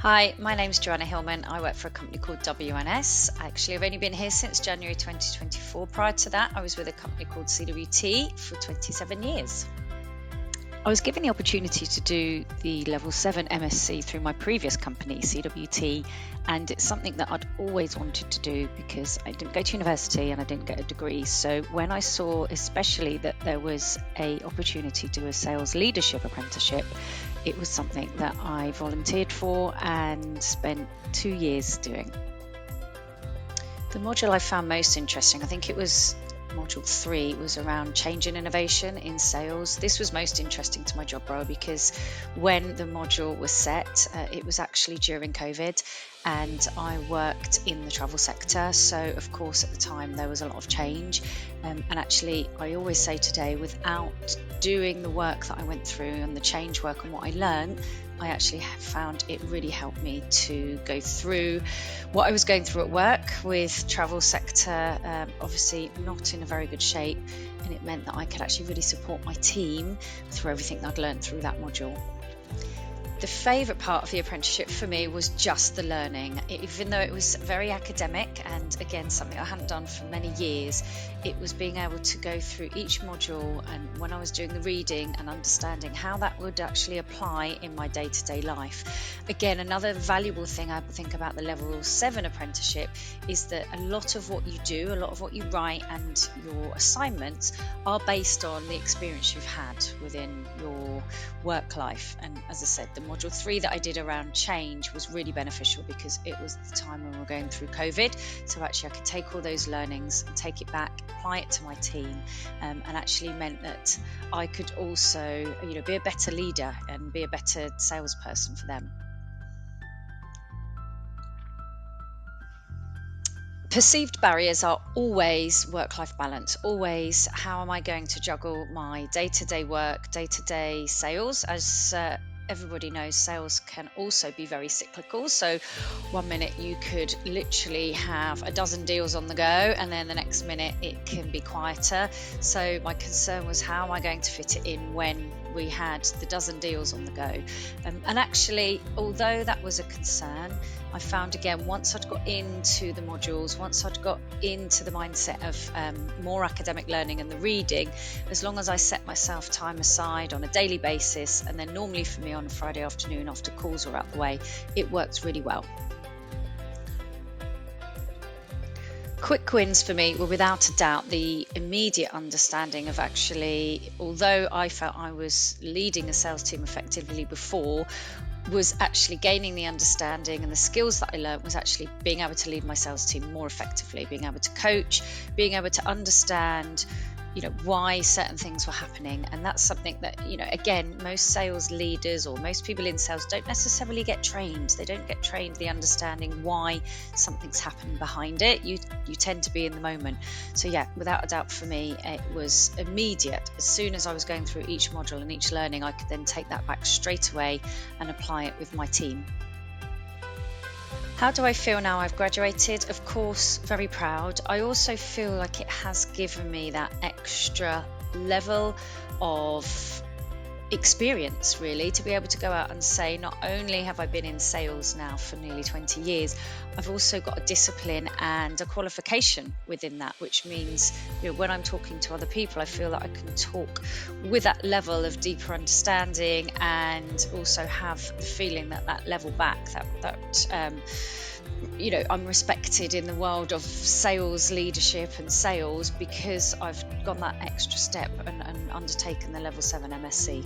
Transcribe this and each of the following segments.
Hi, my name's Joanna Hillman. I work for a company called WNS. Actually, I've only been here since January 2024. Prior to that, I was with a company called CWT for 27 years. I was given the opportunity to do the Level 7 MSc through my previous company, CWT, and it's something that I'd always wanted to do because I didn't go to university and I didn't get a degree. So when I saw especially that there was an opportunity to do a sales leadership apprenticeship, it was something that I volunteered for and spent 2 years doing. The module I found most interesting, I think it was Module 3, was around change and innovation in sales. This was most interesting to my job role because when the module was set, it was actually during COVID and I worked in the travel sector. So of course at the time there was a lot of change. And actually I always say today, without doing the work that I went through and the change work and what I learned, I actually found it really helped me to go through what I was going through at work with travel sector, obviously not in a very good shape, and it meant that I could actually really support my team through everything that I'd learned through that module. The favourite part of the apprenticeship for me was just the learning. Even though it was very academic and again something I hadn't done for many years, it was being able to go through each module and when I was doing the reading and understanding how that would actually apply in my day-to-day life. Again, another valuable thing I think about the Level 7 apprenticeship is that a lot of what you do, a lot of what you write and your assignments are based on the experience you've had within your work life. And as I said, the Module 3 that I did around change was really beneficial because it was the time when we were going through COVID. So actually I could take all those learnings and take it back, apply it to my team, and actually meant that I could also, be a better leader and be a better salesperson for them. Perceived barriers are always work-life balance, always how am I going to juggle my day-to-day work, day-to-day sales. As everybody knows, sales can also be very cyclical. So one minute you could literally have a dozen deals on the go and then the next minute it can be quieter. So my concern was how am I going to fit it in when we had the dozen deals on the go. And actually, although that was a concern, I found again, once I'd got into the modules, once I'd got into the mindset of more academic learning and the reading, as long as I set myself time aside on a daily basis, and then normally for me on a Friday afternoon after calls were out the way, it worked really well. Quick wins for me were without a doubt the immediate understanding of actually, although I felt I was leading a sales team effectively before, was actually gaining the understanding and the skills that I learned was actually being able to lead my sales team more effectively, being able to coach, being able to understand why certain things were happening. And that's something that, again, most sales leaders or most people in sales don't necessarily get trained. They don't get trained the understanding why something's happening behind it. You tend to be in the moment. So yeah, without a doubt for me, it was immediate. As soon as I was going through each module and each learning, I could then take that back straight away and apply it with my team. How do I feel now I've graduated? Of course, very proud. I also feel like it has given me that extra level of experience, really, to be able to go out and say, not only have I been in sales now for nearly 20 years, I've also got a discipline and a qualification within that, which means when I'm talking to other people, I feel that I can talk with that level of deeper understanding and also have the feeling that level back, that I'm respected in the world of sales leadership and sales because I've gone that extra step and undertaken the Level 7 MSc.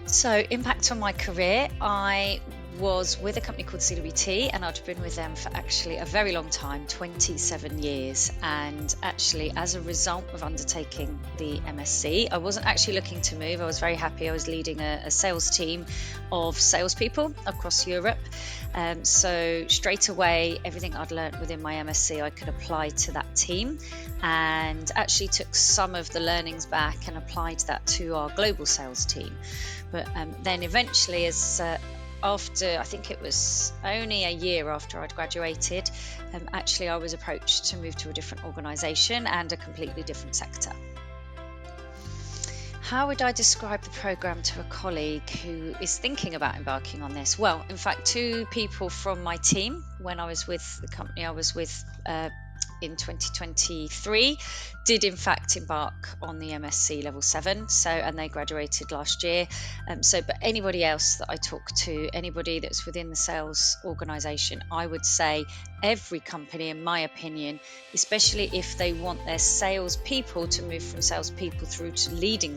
So impact on my career, I was with a company called CWT and I'd been with them for actually a very long time, 27 years. And actually, as a result of undertaking the MSc, I wasn't actually looking to move. I was very happy. I was leading a sales team of salespeople across Europe. So straight away, everything I'd learned within my MSc, I could apply to that team and actually took some of the learnings back and applied that to our global sales team. But then eventually, after I think it was only a year after I'd graduated, actually I was approached to move to a different organisation and a completely different sector. How would I describe the program to a colleague who is thinking about embarking on this? Well, in fact, two people from my team, when I was with the company I was with in 2023, did in fact embark on the MSc Level 7, and they graduated last year. But anybody else that I talk to, anybody that's within the sales organisation, I would say every company, in my opinion, especially if they want their salespeople to move from salespeople through to leading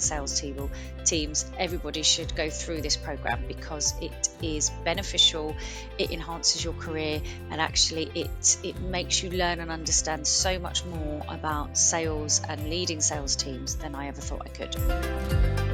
teams, everybody should go through this program because it is beneficial, it enhances your career, and actually it makes you learn and understand so much more about sales and leading sales teams than I ever thought I could.